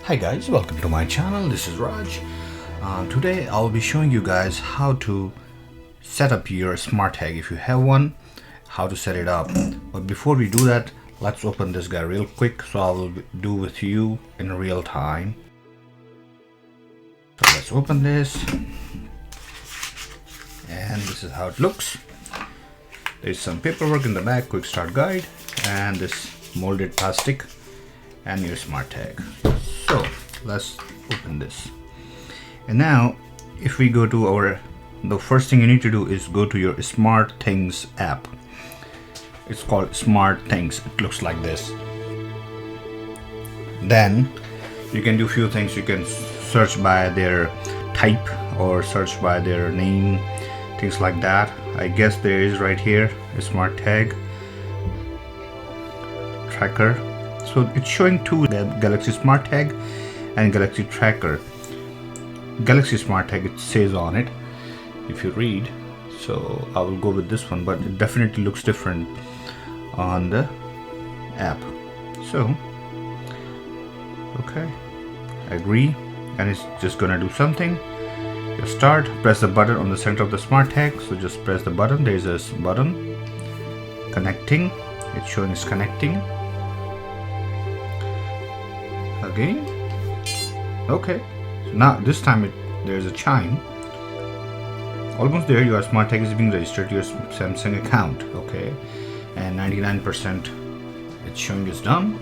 Hi guys, welcome to my channel. This is Raj. Today I'll be showing you guys how to set up your smart tag if you have one, how to set it up. But before we do that, let's open this guy real quick so I will do with you in real time. So let's open this, and this is how it looks. There's some paperwork in the back, quick start guide, and this molded plastic and your smart tag. So let's open this, and now if we go to the first thing you need to do is go to your SmartThings app. It's called SmartThings. It looks like this. Then you can do a few things. You can search by their type or search by their name, things like that. I guess there is right here a smart tag tracker. So it's showing two, Galaxy Smart Tag and Galaxy Tracker. Galaxy Smart Tag, it says on it if you read, so I will go with this one, but it definitely looks different on the app. So okay, I agree, and it's just gonna do something. You start, press the button on the center of the smart tag. So just press the button. There's a button connecting. It's showing it's connecting. Again. Okay, so now this time there's a chime. Almost there. Your smart tag is being registered to your Samsung account. Okay, and 99% it's showing is done.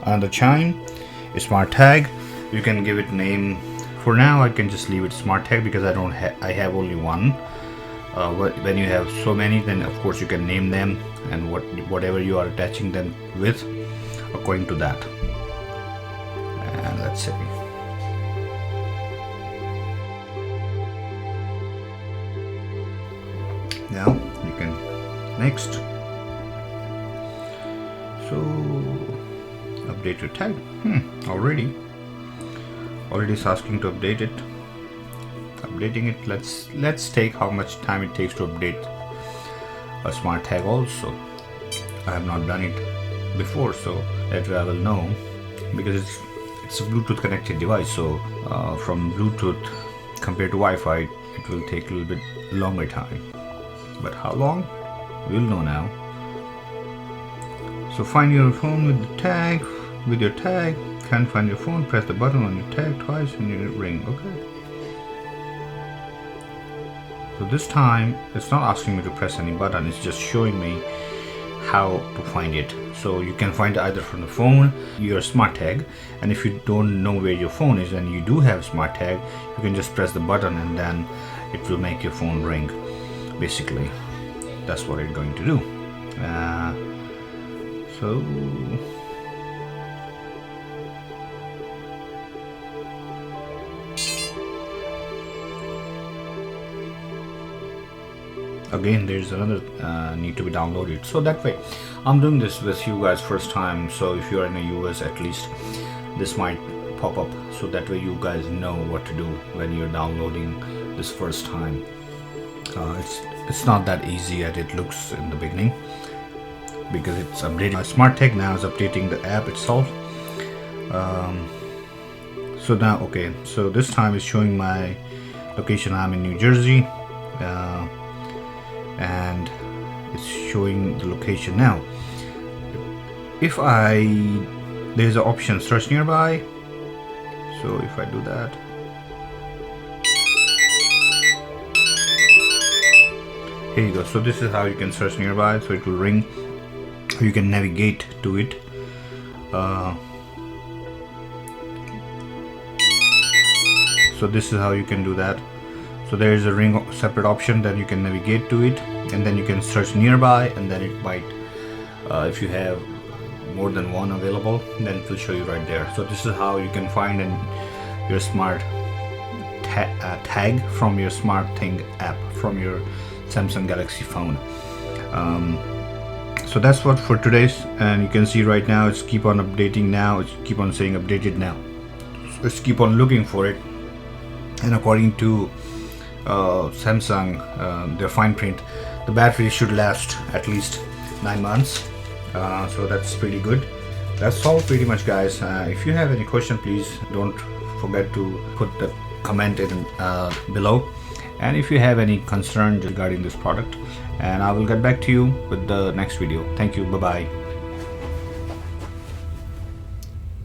On the chime, a smart tag, you can give it name. For now I can just leave it smart tag because I have only one. When you have so many, then of course you can name them and whatever you are attaching them with according to that. And let's see. Now you can next. So update your tag. Already it's asking to update it. Updating it. Let's take how much time it takes to update a smart tag. Also, I have not done it before, so that way I will know, because it's a Bluetooth connected device. So from Bluetooth compared to Wi-Fi, it will take a little bit longer time. But how long? We'll know now. So find your phone with the tag. With your tag, can't find your phone, press the button on your tag twice and you ring. Okay. So this time it's not asking me to press any button, it's just showing me how to find it. So you can find it either from the phone, your smart tag, and if you don't know where your phone is and you do have smart tag, you can just press the button and then it will make your phone ring. Basically, that's what it's going to do. So again there's another need to be downloaded. So that way I'm doing this with you guys first time, so if you're in the US, at least this might pop up, so that way you guys know what to do when you're downloading this first time. It's not that easy as it looks in the beginning, because it's updating. Smart Tag now is updating the app itself. So now, okay, so this time it's showing my location. I'm in New Jersey, and it's showing the location now. If there's an option search nearby, so if I do that, here you go. So this is how you can search nearby, so it will ring. You can navigate to it. So this is how you can do that. So there is a ring separate option, then you can navigate to it, and then you can search nearby, and then it might, if you have more than one available, then it will show you right there. So this is how you can find your smart tag from your SmartThings app from your Samsung Galaxy phone. So that's what for today's, and you can see right now it's keep on updating now. It's keep on saying updated now. So let's keep on looking for it, and according to Samsung, their fine print, the battery should last at least 9 months. So that's pretty good. That's all pretty much, guys. If you have any question, please don't forget to put the comment in below, and if you have any concern regarding this product, and I will get back to you with the next video. Thank you. Bye bye.